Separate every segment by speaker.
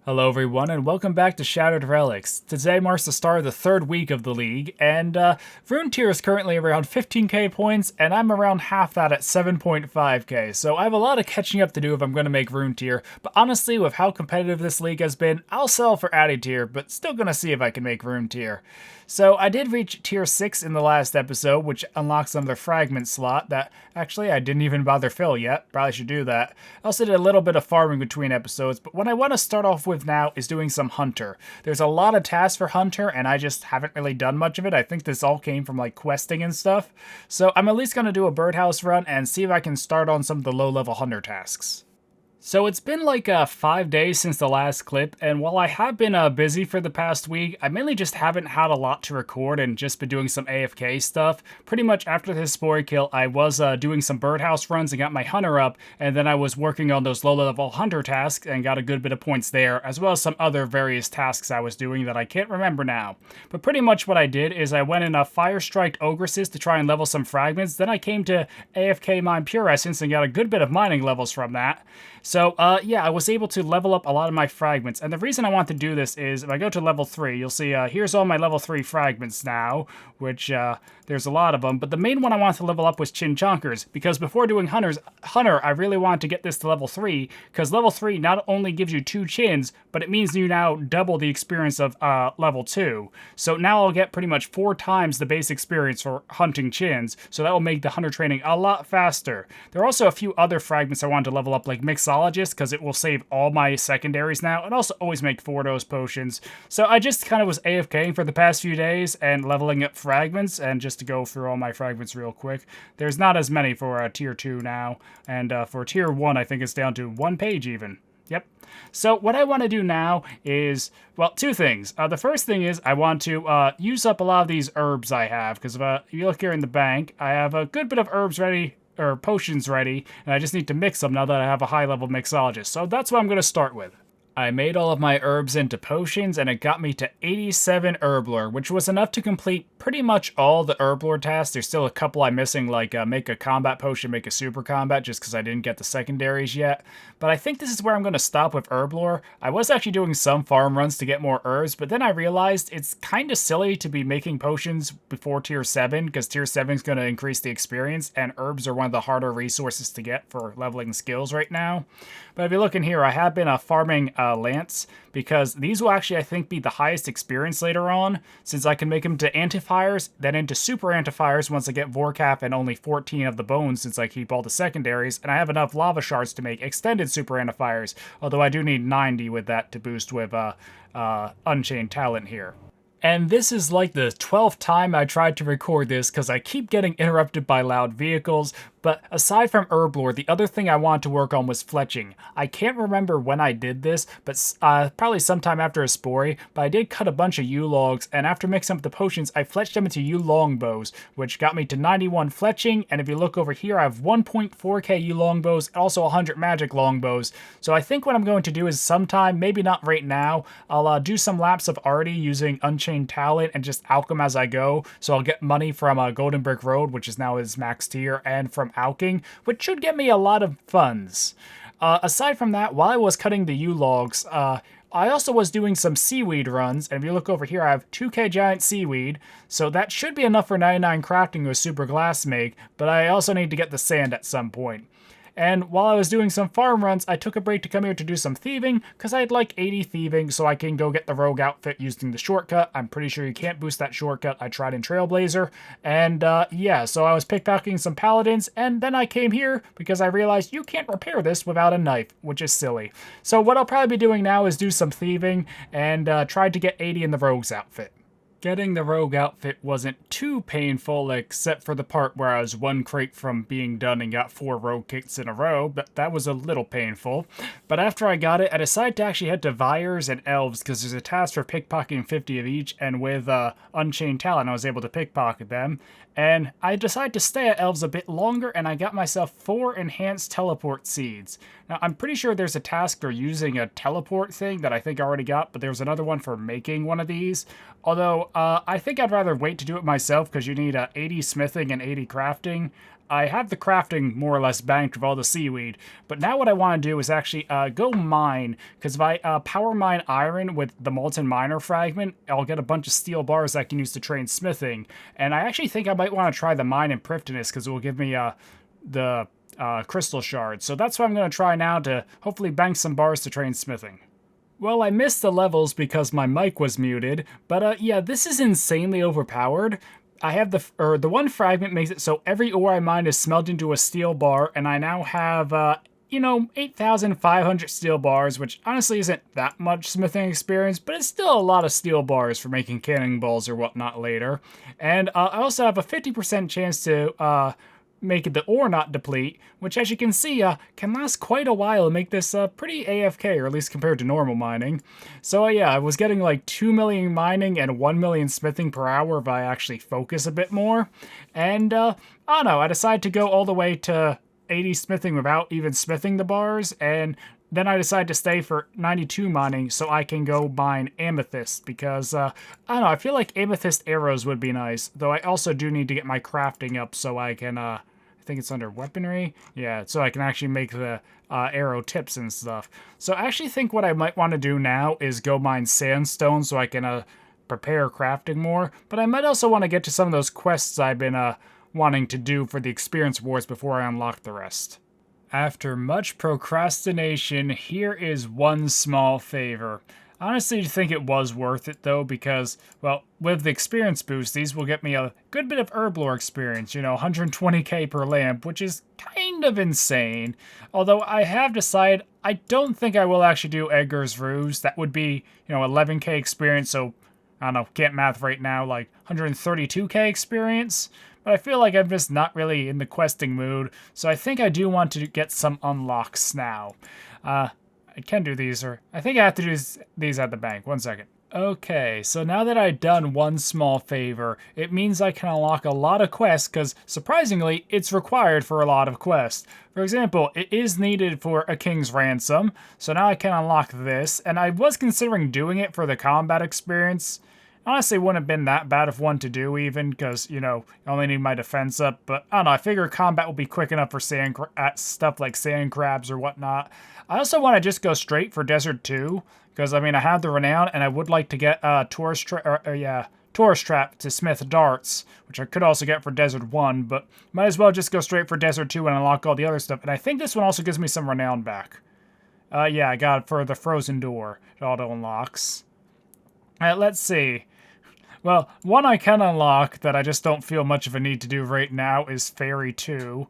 Speaker 1: Hello everyone, and welcome back to Shattered Relics. Today marks the start of the third week of the league, and Rune tier is currently around 15k points, and I'm around half that at 7.5k, so I have a lot of catching up to do if I'm going to make Rune tier, but honestly, with how competitive this league has been, I'll sell for Addy tier, but still gonna see if I can make Rune tier. So I did reach tier 6 in the last episode, which unlocks another fragment slot that actually I didn't even bother fill yet. Probably should do that. I also did a little bit of farming between episodes, but what I want to start off with now is doing some Hunter. There's a lot of tasks for Hunter, and I just haven't really done much of it. I think this all came from like questing and stuff. So I'm at least going to do a birdhouse run and see if I can start on some of the low-level Hunter tasks. So it's been like 5 days since the last clip, and while I have been busy for the past week, I mainly just haven't had a lot to record and just been doing some AFK stuff. Pretty much after the Spore kill, I was doing some birdhouse runs and got my hunter up, and then I was working on those low-level hunter tasks and got a good bit of points there, as well as some other various tasks I was doing that I can't remember now. But pretty much what I did is I went in Fire Strike Ogresses to try and level some fragments, then I came to AFK Mine Pure Essence and got a good bit of mining levels from that. So, yeah, I was able to level up a lot of my fragments, and the reason I want to do this is, if I go to level 3, you'll see, here's all my level 3 fragments now, which, there's a lot of them, but the main one I want to level up was Chinchonkers, because before doing Hunter, I really wanted to get this to level 3, because level 3 not only gives you 2 chins, but it means you now double the experience of, level 2. So now I'll get pretty much 4 times the base experience for hunting chins, so that will make the Hunter training a lot faster. There are also a few other fragments I wanted to level up, like Mixologist, because it will save all my secondaries now, and also always make 4-dose potions. So I just kind of was AFKing for the past few days, and leveling up fragments, and just to go through all my fragments real quick. There's not as many for tier 2 now, and for tier 1 I think it's down to 1 page even. Yep. So what I want to do now is, well, 2 things. The first thing is I want to use up a lot of these herbs I have, because if you look here in the bank, I have a good bit of herbs ready, or potions ready, and I just need to mix them now that I have a high-level mixologist. So that's what I'm going to start with. I made all of my herbs into potions, and it got me to 87 herb lore, which was enough to complete pretty much all the herb lore tasks. There's still a couple I'm missing, like make a combat potion, make a super combat, just because I didn't get the secondaries yet. But I think this is where I'm going to stop with herb lore. I was actually doing some farm runs to get more herbs, but then I realized it's kind of silly to be making potions before tier 7, because tier 7 is going to increase the experience, and herbs are one of the harder resources to get for leveling skills right now. But if you look in here, I have been farming Lance, because these will actually, I think, be the highest experience later on, since I can make them to antifires, then into super antifires once I get Vorkaf and only 14 of the bones, since I keep all the secondaries, and I have enough lava shards to make extended super antifires, although I do need 90 with that to boost with Unchained Talent here. And this is like the 12th time I tried to record this, because I keep getting interrupted by loud vehicles. But aside from herb lore, the other thing I wanted to work on was fletching. I can't remember when I did this, but probably sometime after a spore, but I did cut a bunch of yew logs, and after mixing up the potions, I fletched them into yew longbows, which got me to 91 fletching, and if you look over here, I have 1.4k yew longbows, and also 100 magic longbows. So I think what I'm going to do is sometime, maybe not right now, I'll do some laps of Artie using Unchained Talent and just alchem as I go, so I'll get money from Golden Brick Road, which is now his max tier, and from alching, which should get me a lot of funds. Aside from that, while I was cutting the yew logs, I also was doing some seaweed runs, and if you look over here, I have 2k giant seaweed, so that should be enough for 99 crafting with super glass make, but I also need to get the sand at some point. And while I was doing some farm runs, I took a break to come here to do some thieving, because I had like 80 thieving, so I can go get the rogue outfit using the shortcut. I'm pretty sure you can't boost that shortcut. I tried in Trailblazer. And yeah, so I was pickpocketing some paladins, and then I came here because I realized you can't repair this without a knife, which is silly. So what I'll probably be doing now is do some thieving, and try to get 80 in the rogue's outfit. Getting the rogue outfit wasn't too painful, except for the part where I was 1 crate from being done and got 4 rogue kicks in a row, but that was a little painful. But after I got it, I decided to actually head to Vyres and Elves, because there's a task for pickpocketing 50 of each, and with Unchained Talent I was able to pickpocket them. And I decided to stay at Elves a bit longer, and I got myself 4 enhanced teleport seeds. Now, I'm pretty sure there's a task for using a teleport thing that I think I already got, but there's another one for making one of these. Although, I think I'd rather wait to do it myself because you need 80 smithing and 80 crafting. I have the crafting more or less banked with all the seaweed, but now what I want to do is actually go mine, because if I power mine iron with the molten miner fragment, I'll get a bunch of steel bars I can use to train smithing, and I actually think I might want to try the mine in Prifddinas, because it will give me the crystal shards. So that's what I'm going to try now to hopefully bank some bars to train smithing. Well, I missed the levels because my mic was muted, but yeah, this is insanely overpowered. I have the one fragment makes it so every ore I mine is smelted into a steel bar, and I now have, 8,500 steel bars, which honestly isn't that much smithing experience, but it's still a lot of steel bars for making cannonballs or whatnot later. And I also have a 50% chance to make the ore not deplete, which as you can see can last quite a while and make this pretty AFK, or at least compared to normal mining. So yeah, I was getting like 2 million mining and 1 million smithing per hour if I actually focus a bit more. And I don't know, I decided to go all the way to 80 smithing without even smithing the bars, and then I decided to stay for 92 mining so I can go mine amethyst, because, I don't know, I feel like amethyst arrows would be nice, though I also do need to get my crafting up so I can, I think it's under weaponry, yeah, so I can actually make the arrow tips and stuff. So I actually think what I might want to do now is go mine sandstone so I can prepare crafting more, but I might also want to get to some of those quests I've been wanting to do for the experience wars before I unlock the rest. After much procrastination, here is one small favor. I honestly think it was worth it though, because, well, with the experience boost, these will get me a good bit of herblore experience, 120k per lamp, which is kind of insane. Although I have decided I don't think I will actually do Edgar's Ruse. That would be, 11k experience, so, I don't know, can't math right now, like 132k experience. But I feel like I'm just not really in the questing mood, so I think I do want to get some unlocks now. I can do these, or I think I have to do these at the bank. 1 second. Okay, so now that I've done one small favor, it means I can unlock a lot of quests, because surprisingly, it's required for a lot of quests. For example, it is needed for a King's Ransom, so now I can unlock this, and I was considering doing it for the combat experience. Honestly, wouldn't have been that bad of one to do even, because, I only need my defense up, but I don't know, I figure combat will be quick enough for stuff like sand crabs or whatnot. I also want to just go straight for Desert 2, because, I have the Renown, and I would like to get Tourist Trap to smith darts, which I could also get for Desert 1, but might as well just go straight for Desert 2 and unlock all the other stuff, and I think this one also gives me some Renown back. Yeah, I got it for the Frozen Door. It auto unlocks. Let's see. Well, one I can unlock that I just don't feel much of a need to do right now is Fairy 2.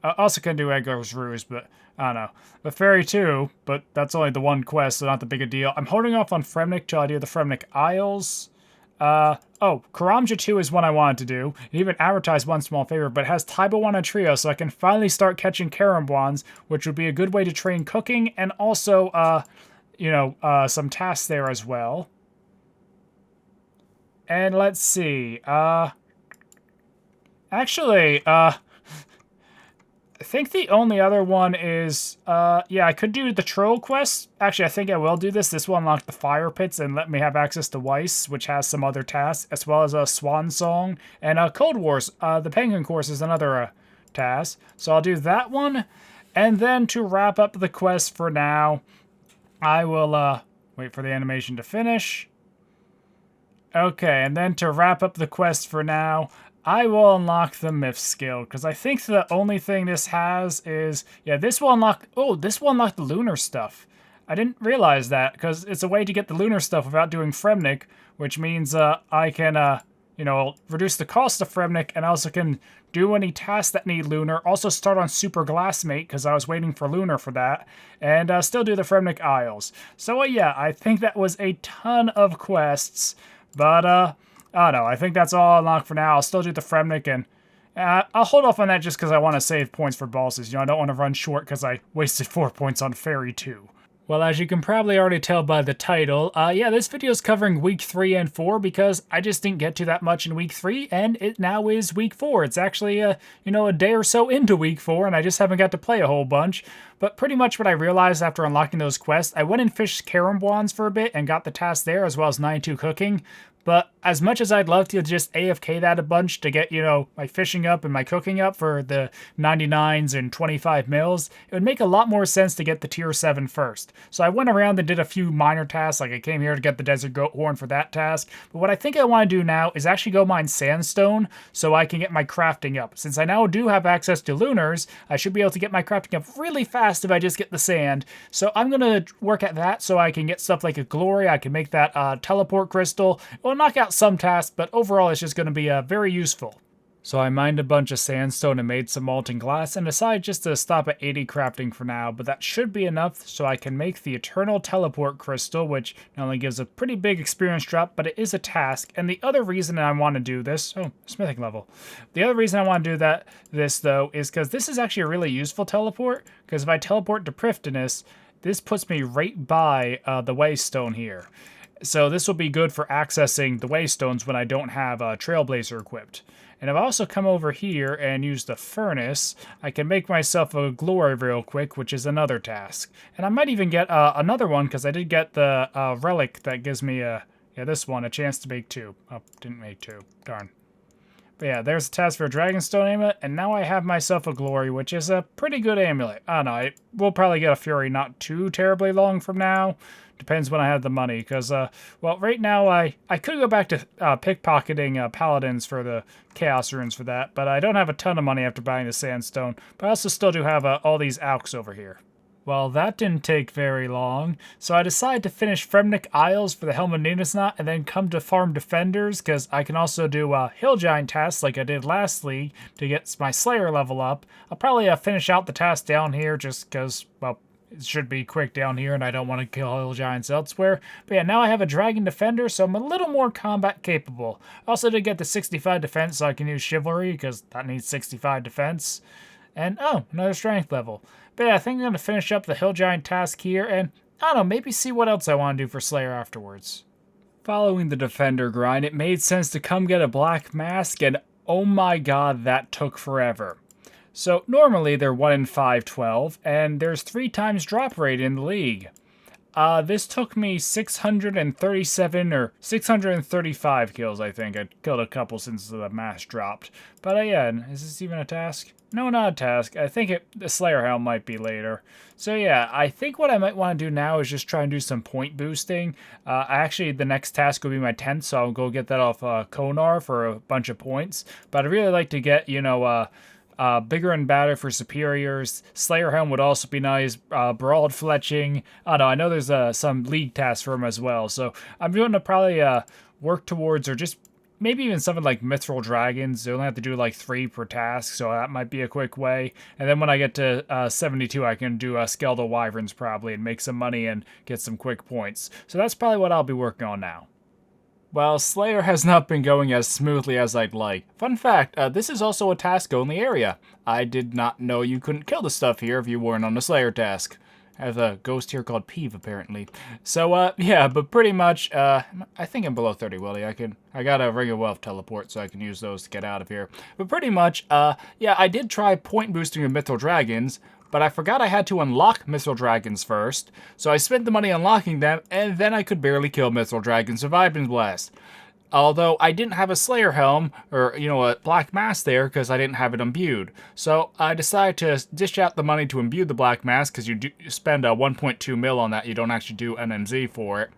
Speaker 1: I also can do Edgar's Ruse, but I don't know. But Fairy 2, but that's only the one quest, so not the big a deal. I'm holding off on Fremnik till I do the Fremnik Isles. Karamja 2 is one I wanted to do. It even advertised one small favor, but it has Taibawana Trio, so I can finally start catching Karambwans, which would be a good way to train cooking, and also, some tasks there as well. And let's see, I think the only other one is, yeah, I could do the Troll quest. Actually, I think I will do this. This will unlock the Fire Pits and let me have access to Weiss, which has some other tasks, as well as a Swan Song. And Cold Wars, the Penguin Course is another task. So I'll do that one. And then to wrap up the quest for now, I will wait for the animation to finish. Okay, and then to wrap up the quest for now, I will unlock the Myth skill, because I think the only thing this has is, yeah, this will unlock the lunar stuff. I didn't realize that, because it's a way to get the lunar stuff without doing Fremnik, which means I can, reduce the cost of Fremnik, and also can do any tasks that need lunar, also start on Super Glassmate, because I was waiting for lunar for that, and still do the Fremnik Isles. So, yeah, I think that was a ton of quests. But, I don't know. I think that's all I'll unlock for now. I'll still do the Fremnik, and I'll hold off on that just because I want to save points for bosses. I don't want to run short because I wasted 4 points on Fairy 2. Well, as you can probably already tell by the title, yeah, this video is covering week 3 and 4 because I just didn't get to that much in week 3, and it now is week 4. It's actually, a day or so into week 4, and I just haven't got to play a whole bunch. But pretty much what I realized after unlocking those quests, I went and fished Karambwans for a bit and got the task there, as well as 92 cooking. But as much as I'd love to just AFK that a bunch to get, my fishing up and my cooking up for the 99s and 25 mils, it would make a lot more sense to get the tier 7 first. So I went around and did a few minor tasks, like I came here to get the Desert Goat Horn for that task. But what I think I want to do now is actually go mine sandstone so I can get my crafting up. Since I now do have access to lunars, I should be able to get my crafting up really fast if I just get the sand. So I'm going to work at that so I can get stuff like a glory. I can make that teleport crystal. Well, knock out some tasks, but overall it's just going to be very useful. So I mined a bunch of sandstone and made some molten glass and decided just to stop at 80 crafting for now, but that should be enough so I can make the eternal teleport crystal, which not only gives a pretty big experience drop, but it is a task. And the other reason I want to do this, smithing level. The other reason I want to do this though is because this is actually a really useful teleport, because if I teleport to Prifddinas, this puts me right by the waystone here. So this will be good for accessing the waystones when I don't have a Trailblazer equipped. And if I also come over here and use the furnace, I can make myself a glory real quick, which is another task. And I might even get another one, because I did get the relic that gives me this one, a chance to make 2. Oh, didn't make 2. Darn. But yeah, there's a task for a Dragonstone amulet, and now I have myself a glory, which is a pretty good amulet. I don't know, we'll probably get a fury not too terribly long from now. Depends when I have the money, because, well, right now I could go back to pickpocketing paladins for the chaos runes for that, but I don't have a ton of money after buying the sandstone. But I also still do have all these alks over here. Well, that didn't take very long, so I decided to finish Fremnik Isles for the Helm of Ninasnot and then come to farm defenders, because I can also do hill giant tasks like I did last league to get my Slayer level up. I'll probably finish out the task down here just because, well, it should be quick down here and I don't want to kill hill giants elsewhere. But yeah, now I have a dragon defender, so I'm a little more combat capable. I also did get the 65 defense, so I can use chivalry because that needs 65 defense. And another strength level. But yeah, I think I'm going to finish up the hill giant task here and, I don't know, maybe see what else I want to do for Slayer afterwards. Following the defender grind, it made sense to come get a black mask, and oh my god, that took forever. So normally they're 1 in 512, and there's 3 times drop rate in the league. This took me 637 or 635 kills, I think. I killed a couple since the mask dropped. But yeah, is this even a task? No, not a task. I think the Slayer Helm might be later. So yeah, I think what I might want to do now is just try and do some point boosting. Actually, the next task will be my 10th, so I'll go get that off Konar for a bunch of points. But I'd really like to get, bigger and badder for superiors. Slayer Helm would also be nice. Broad fletching. I know there's some league tasks for him as well. So I'm going to probably work towards, or just maybe even something like Mithril Dragons. They only have to do like 3 per task, so that might be a quick way. And then when I get to 72, I can do Skeletal Wyverns probably and make some money and get some quick points. So that's probably what I'll be working on now. Well, Slayer has not been going as smoothly as I'd like. Fun fact, this is also a task-only area. I did not know you couldn't kill the stuff here if you weren't on the Slayer task. I have a ghost here called Peeve, apparently. So, yeah, but pretty much, I think I'm below 30, Willie. I got a Ring of Wealth teleport, so I can use those to get out of here. But pretty much, yeah, I did try point boosting with Mithril Dragons, but I forgot I had to unlock Mithril Dragons first, so I spent the money unlocking them, and then I could barely kill Mithril Dragons with Vibin Blast. Although I didn't have a Slayer Helm, or, a Black Mask there, because I didn't have it imbued. So I decided to dish out the money to imbue the Black Mask, because you spend 1.2 mil on that, you don't actually do NMZ for it.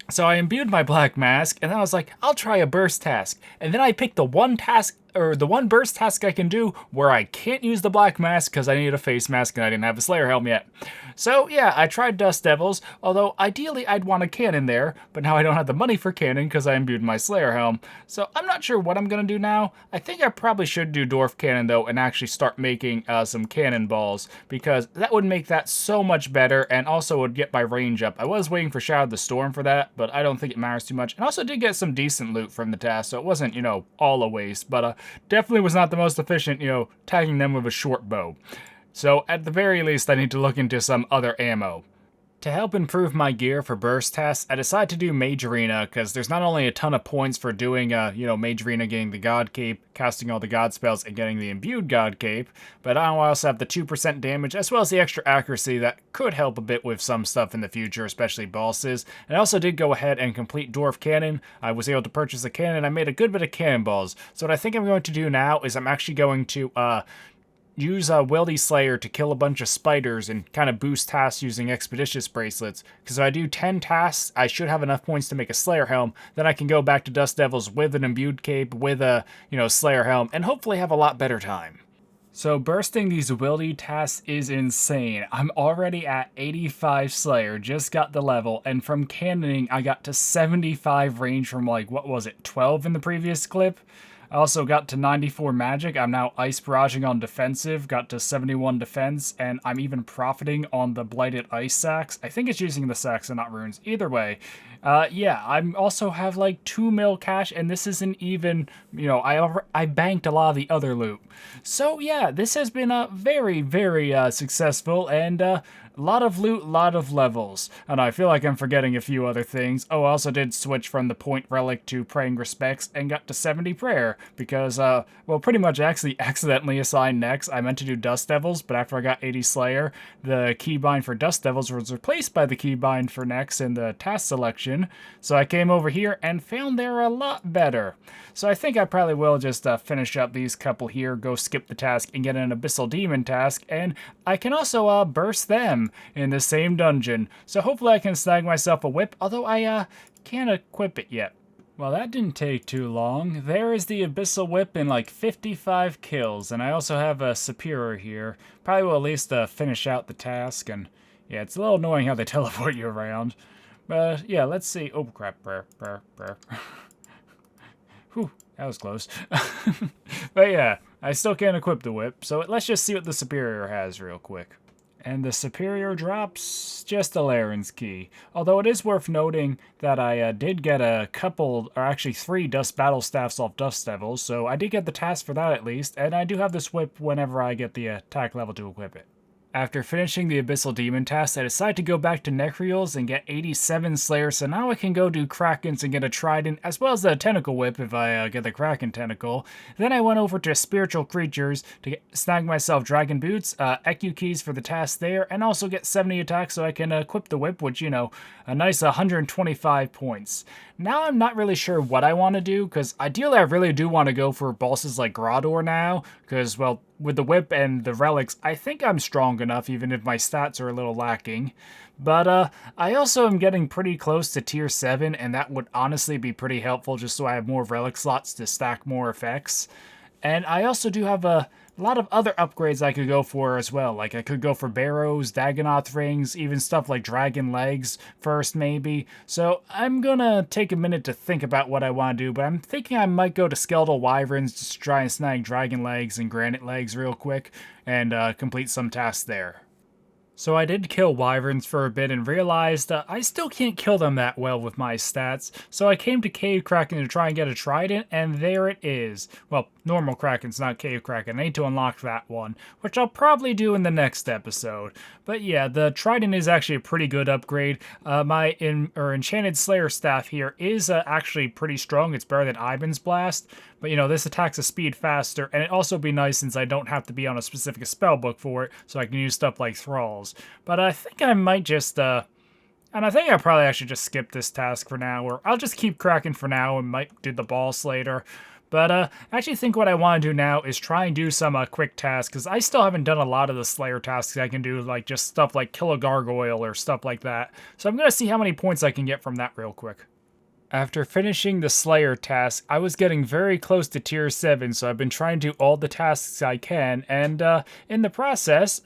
Speaker 1: So I imbued my Black Mask, and then I was like, I'll try a burst task. And then I picked the one burst task I can do where I can't use the Black Mask because I needed a face mask and I didn't have a Slayer Helm yet. So yeah, I tried Dust Devils, although ideally I'd want a cannon there, but now I don't have the money for cannon because I imbued my Slayer Helm. So I'm not sure what I'm going to do now. I think I probably should do Dwarf Cannon though and actually start making some cannonballs, because that would make that so much better and also would get my range up. I was waiting for Shadow of the Storm for that, but I don't think it matters too much. And also did get some decent loot from the task, so it wasn't, all a waste, but definitely was not the most efficient, tagging them with a short bow. So at the very least, I need to look into some other ammo. To help improve my gear for burst tasks, I decided to do Mage Arena, because there's not only a ton of points for doing, Mage Arena, getting the God Cape, casting all the God spells, and getting the Imbued God Cape, but I also have the 2% damage, as well as the extra accuracy that could help a bit with some stuff in the future, especially bosses. And I also did go ahead and complete Dwarf Cannon. I was able to purchase a cannon. I made a good bit of cannonballs. So what I think I'm going to do now is I'm actually going to, use a Weldy Slayer to kill a bunch of spiders and kind of boost tasks using Expeditious Bracelets. Because if I do 10 tasks, I should have enough points to make a Slayer Helm. Then I can go back to Dust Devils with an Imbued Cape, with a, Slayer Helm, and hopefully have a lot better time. So bursting these Wildy tasks is insane. I'm already at 85 Slayer, just got the level, and from cannoning I got to 75 range from 12 in the previous clip? I also got to 94 magic. I'm now ice barraging on defensive, got to 71 defense, and I'm even profiting on the blighted ice sacks. I think it's using the sacks and not runes. Either way, I also have 2 mil cash, and this isn't even, I banked a lot of the other loot. So yeah, this has been very, very successful, and a lot of loot, lot of levels. And I feel like I'm forgetting a few other things. Oh, I also did switch from the Point Relic to Praying Respects and got to 70 Prayer because, pretty much actually accidentally assigned next. I meant to do Dust Devils, but after I got 80 Slayer, the keybind for Dust Devils was replaced by the keybind for next in the task selection. So I came over here and found they're a lot better. So I think I probably will just finish up these couple here, go skip the task and get an Abyssal Demon task, and I can also burst them in the same dungeon. So hopefully I can snag myself a whip, although I can't equip it yet. Well, that didn't take too long. There is the Abyssal Whip in 55 kills, and I also have a Superior here. Probably will at least finish out the task, and yeah, it's a little annoying how they teleport you around. But yeah, let's see. Oh crap, brr. Whew, that was close. But yeah, I still can't equip the whip, so let's just see what the Superior has real quick. And the Superior drops just a Laren's Key. Although it is worth noting that I did get a couple, or actually 3 Dust Battle Staffs off Dust Devils, so I did get the task for that at least, and I do have this whip whenever I get the attack level to equip it. After finishing the Abyssal Demon task, I decided to go back to Nechryaels and get 87 Slayer, so now I can go do Krakens and get a Trident, as well as the Tentacle Whip if I get the Kraken Tentacle. Then I went over to Spiritual Creatures to snag myself Dragon Boots, EQ Keys for the task there, and also get 70 attacks so I can equip the Whip, which, a nice 125 points. Now I'm not really sure what I want to do, because ideally I really do want to go for bosses like Grador now, because, well, with the whip and the relics, I think I'm strong enough, even if my stats are a little lacking. But I also am getting pretty close to tier 7, and that would honestly be pretty helpful just so I have more relic slots to stack more effects. And I also do have a lot of other upgrades I could go for as well. Like I could go for Barrows, Dagonoth Rings, even stuff like Dragon Legs first maybe. So I'm gonna take a minute to think about what I want to do, but I'm thinking I might go to Skeletal Wyverns just to try and snag Dragon Legs and Granite Legs real quick and complete some tasks there. So I did kill wyverns for a bit and realized I still can't kill them that well with my stats, so I came to Cave Kraken to try and get a Trident, and there it is. Well, normal Krakens, not Cave Kraken. I need to unlock that one, which I'll probably do in the next episode. But yeah, the Trident is actually a pretty good upgrade. My Enchanted Slayer staff here is actually pretty strong. It's better than Ivan's Blast, but this attacks a speed faster, and it also be nice since I don't have to be on a specific spell book for it, so I can use stuff like Thralls. But I think I might just, and I think I probably actually just skip this task for now, or I'll just keep Kraken for now and might do the boss later. But I actually think what I want to do now is try and do some quick tasks, because I still haven't done a lot of the Slayer tasks I can do, like just stuff like kill a gargoyle or stuff like that. So I'm going to see how many points I can get from that real quick. After finishing the Slayer task, I was getting very close to tier 7, so I've been trying to do all the tasks I can, and in the process,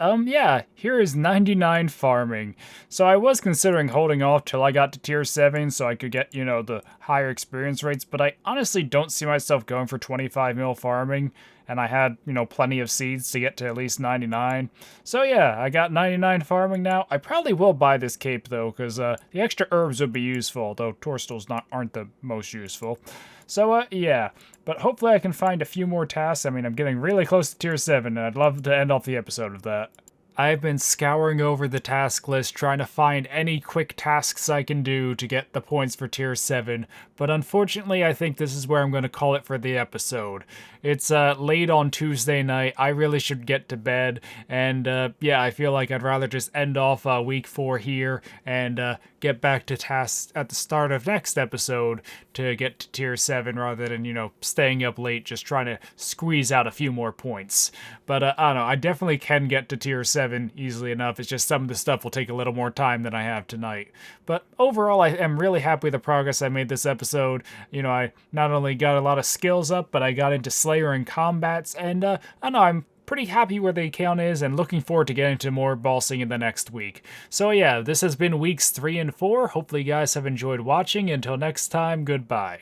Speaker 1: here is 99 farming. So I was considering holding off till I got to tier 7 so I could get, the higher experience rates, but I honestly don't see myself going for 25 mil farming, and I had, plenty of seeds to get to at least 99. So yeah, I got 99 farming now. I probably will buy this cape though, because the extra herbs would be useful, though Torstals aren't the most useful. So yeah, but hopefully I can find a few more tasks. I mean, I'm getting really close to tier 7, and I'd love to end off the episode with that. I've been scouring over the task list trying to find any quick tasks I can do to get the points for tier 7, but unfortunately I think this is where I'm going to call it for the episode. It's late on Tuesday night, I really should get to bed, and yeah, I feel like I'd rather just end off week 4 here and get back to tasks at the start of next episode to get to tier 7 rather than, staying up late just trying to squeeze out a few more points. But I don't know, I definitely can get to tier 7 easily enough. It's just some of the stuff will take a little more time than I have tonight. But overall, I am really happy with the progress I made this episode. I not only got a lot of skills up, but I got into Slayer and combats, and I don't know, I'm pretty happy where the account is and looking forward to getting to more bossing in the next week. So yeah, this has been weeks 3 and 4. Hopefully you guys have enjoyed watching. Until next time, goodbye.